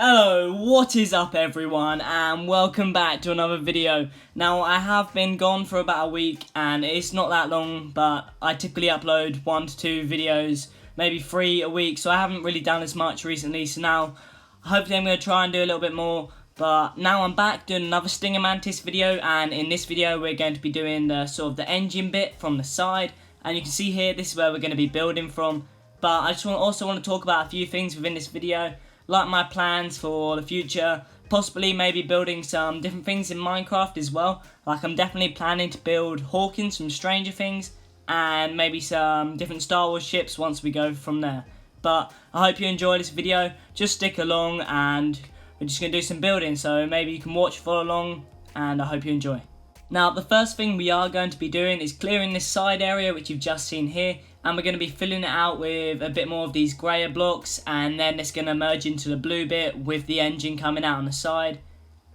Hello, what is up everyone, and welcome back to another video. Now, I have been gone for about a week, and it's not that long, but I typically upload 1 to 2 videos, maybe 3 a week, so I haven't really done as much recently, so now, hopefully I'm going to try and do a little bit more. But now I'm back doing another Stinger Mantis video, and in this video we're going to be doing the engine bit from the side, and you can see here, this is where we're going to be building from. But I just also want to talk about a few things within this video, like my plans for the future, possibly maybe building some different things in Minecraft as well. Like I'm definitely planning to build Hawkins from Stranger Things, and maybe some different Star Wars ships once we go from there. But I hope you enjoy this video, just stick along and we're just going to do some building, so maybe you can watch, follow along, and I hope you enjoy. Now, the first thing we are going to be doing is clearing this side area which you've just seen here, and we're going to be filling it out with a bit more of these greyer blocks, and then it's going to merge into the blue bit with the engine coming out on the side.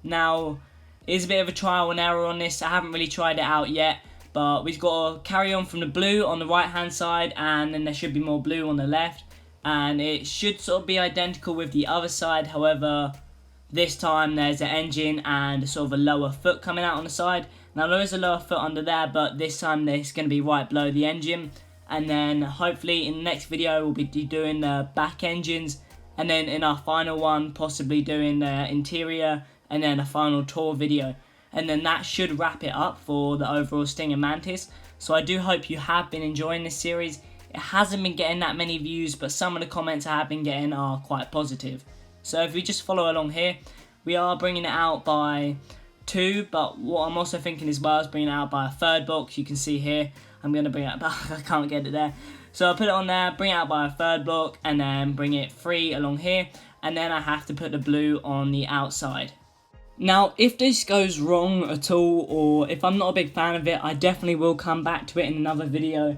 Now, it's a bit of a trial and error on this, I haven't really tried it out yet, but we've got to carry on from the blue on the right hand side, and then there should be more blue on the left, and it should sort of be identical with the other side. However, this time there's an engine and sort of a lower foot coming out on the side. Now there is a lower foot under there, but this time it's going to be right below the engine. And then hopefully in the next video we'll be doing the back engines, and then in our final one possibly doing the interior, and then a final tour video. And then that should wrap it up for the overall Stinger Mantis. So I do hope you have been enjoying this series. It hasn't been getting that many views, but some of the comments I have been getting are quite positive. So if we just follow along here, we are bringing it out by 2, but what I'm also thinking as well is bringing it out by a 3rd block. You can see here, I'm going to bring it back, I can't get it there. So I'll put it on there, bring it out by a 3rd block, and then bring it 3 along here, and then I have to put the blue on the outside. Now, if this goes wrong at all, or if I'm not a big fan of it, I definitely will come back to it in another video.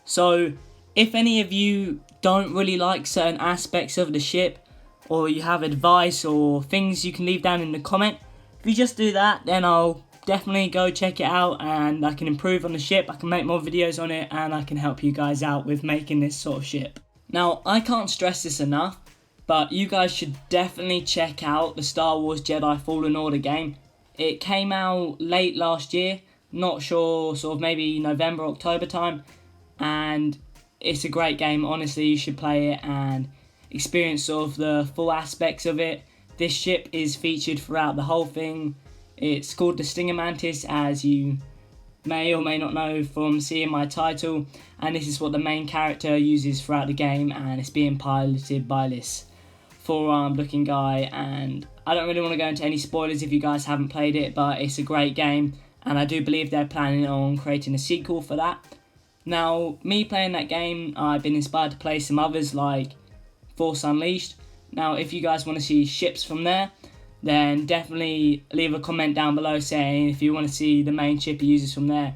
So if any of you don't really like certain aspects of the ship, or you have advice or things you can leave down in the comment, if you just do that, then I'll definitely go check it out, and I can improve on the ship, I can make more videos on it, and I can help you guys out with making this sort of ship. Now, I can't stress this enough, but you guys should definitely check out the Star Wars Jedi Fallen Order game. It came out late last year, not sure, sort of maybe November, October time, and it's a great game. Honestly, you should play it and experience sort of the full aspects of it. This ship is featured throughout the whole thing. It's called the Stinger Mantis, as you may or may not know from seeing my title, and this is what the main character uses throughout the game, and it's being piloted by this 4-armed looking guy. And I don't really want to go into any spoilers if you guys haven't played it, but it's a great game, and I do believe they're planning on creating a sequel for that. Now, me playing that game, I've been inspired to play some others like Force Unleashed. Now, if you guys want to see ships from there, then definitely leave a comment down below saying if you want to see the main ship he uses from there.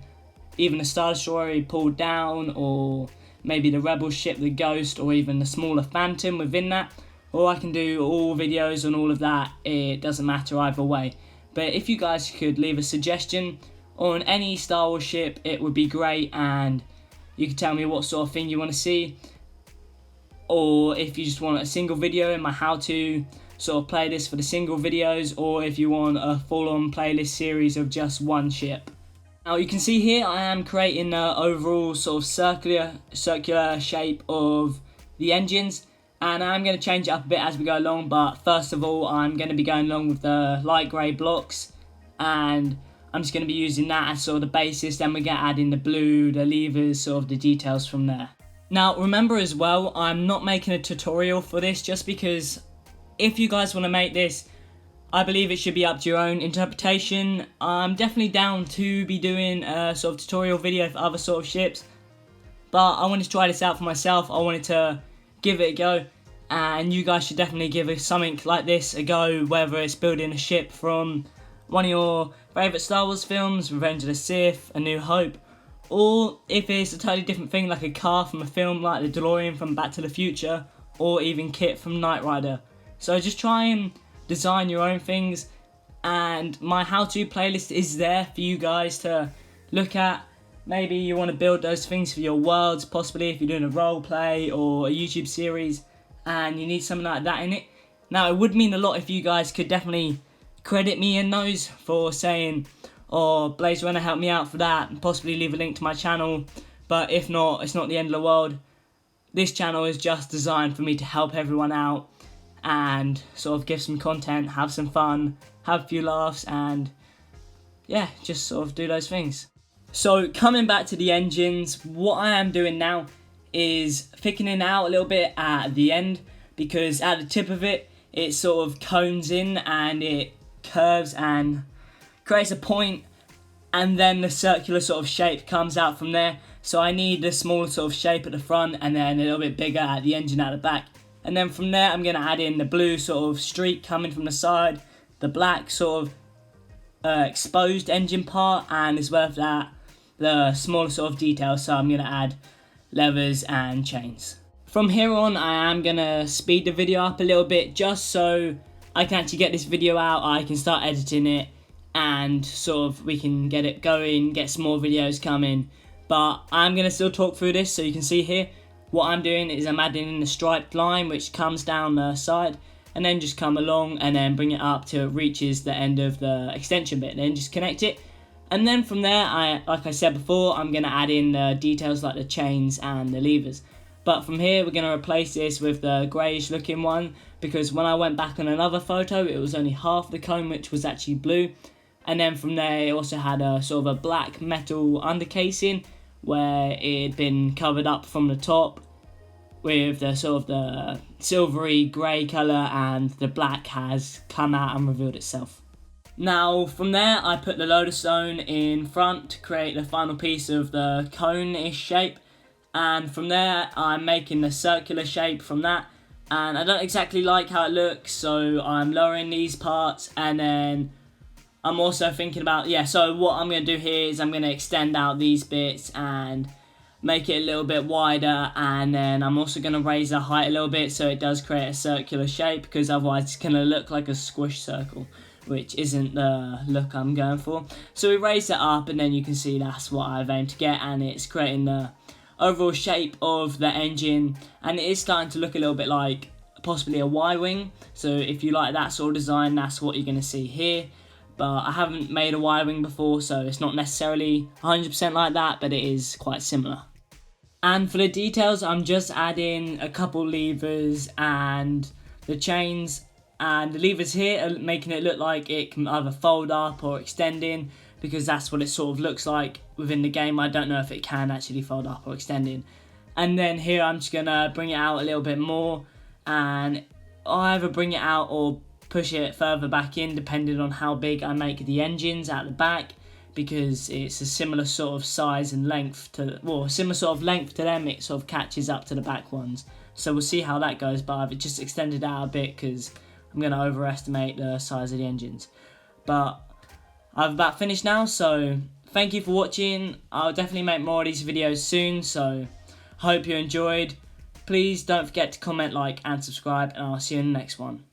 Even the Star Destroyer he pulled down, or maybe the Rebel ship, the Ghost, or even the smaller Phantom within that. Or I can do all videos on all of that, it doesn't matter either way. But if you guys could leave a suggestion on any Star Wars ship, it would be great, and you can tell me what sort of thing you want to see. Or if you just want a single video in my how to sort of playlist for the single videos, or if you want a full-on playlist series of just one ship. Now you can see here I am creating the overall sort of circular shape of the engines, and I'm going to change it up a bit as we go along, but first of all I'm going to be going along with the light grey blocks, and I'm just going to be using that as sort of the basis. Then we get adding the blue, the levers, sort of the details from there. Now remember as well, I'm not making a tutorial for this, just because if you guys want to make this, I believe it should be up to your own interpretation. I'm definitely down to be doing a sort of tutorial video for other sort of ships, but I wanted to try this out for myself. I wanted to give it a go, and you guys should definitely give something like this a go, whether it's building a ship from one of your favourite Star Wars films, Revenge of the Sith, A New Hope, or if it's a totally different thing like a car from a film like the DeLorean from Back to the Future, or even Kit from Knight Rider. So just try and design your own things, and my how-to playlist is there for you guys to look at. Maybe you want to build those things for your worlds, possibly if you're doing a role play or a YouTube series and you need something like that in it. Now, it would mean a lot if you guys could definitely credit me in those for saying, "Oh, Blaze Runner, help me out for that," and possibly leave a link to my channel. But if not, it's not the end of the world. This channel is just designed for me to help everyone out and sort of give some content, have some fun, have a few laughs, and yeah, just sort of do those things. So coming back to the engines, what I am doing now is thickening out a little bit at the end, because at the tip of it, it sort of cones in and it curves and creates a point, and then the circular sort of shape comes out from there. So I need a small sort of shape at the front and then a little bit bigger at the engine at the back. And then from there I'm going to add in the blue sort of streak coming from the side, the black sort of exposed engine part, and as well as that, the smaller sort of details. So I'm going to add levers and chains. From here on, I am going to speed the video up a little bit just so I can actually get this video out, I can start editing it, and sort of we can get it going, get some more videos coming. But I'm going to still talk through this, so you can see here what I'm doing is I'm adding in the striped line which comes down the side and then just come along and then bring it up till it reaches the end of the extension bit, then just connect it. And then from there, like I said before, I'm going to add in the details like the chains and the levers. But from here, we're going to replace this with the greyish looking one, because when I went back on another photo, it was only half the cone which was actually blue. And then from there, it also had a sort of a black metal undercasing where it had been covered up from the top with the sort of the silvery grey colour, and the black has come out and revealed itself. Now from there, I put the loader stone in front to create the final piece of the cone-ish shape, and from there I'm making the circular shape from that, and I don't exactly like how it looks, so I'm lowering these parts. And then I'm also thinking about, so what I'm going to do here is I'm going to extend out these bits and make it a little bit wider, and then I'm also going to raise the height a little bit so it does create a circular shape, because otherwise it's going to look like a squish circle, which isn't the look I'm going for. So we raise it up, and then you can see that's what I've aimed to get, and it's creating the overall shape of the engine, and it is starting to look a little bit like possibly a Y-wing. So if you like that sort of design, that's what you're going to see here. But I haven't made a Y-wing before, so it's not necessarily 100% like that, but it is quite similar. And for the details, I'm just adding a couple levers and the chains, and the levers here are making it look like it can either fold up or extend in, because that's what it sort of looks like within the game. I don't know if it can actually fold up or extend in. And then here I'm just going to bring it out a little bit more, and I'll either bring it out or push it further back in depending on how big I make the engines at the back, because it's a similar sort of size and length to, well, similar sort of length to them, it sort of catches up to the back ones. So we'll see how that goes, but I've just extended out a bit because I'm going to overestimate the size of the engines. But I've about finished now, so thank you for watching. I'll definitely make more of these videos soon, so hope you enjoyed. Please don't forget to comment, like and subscribe, and I'll see you in the next one.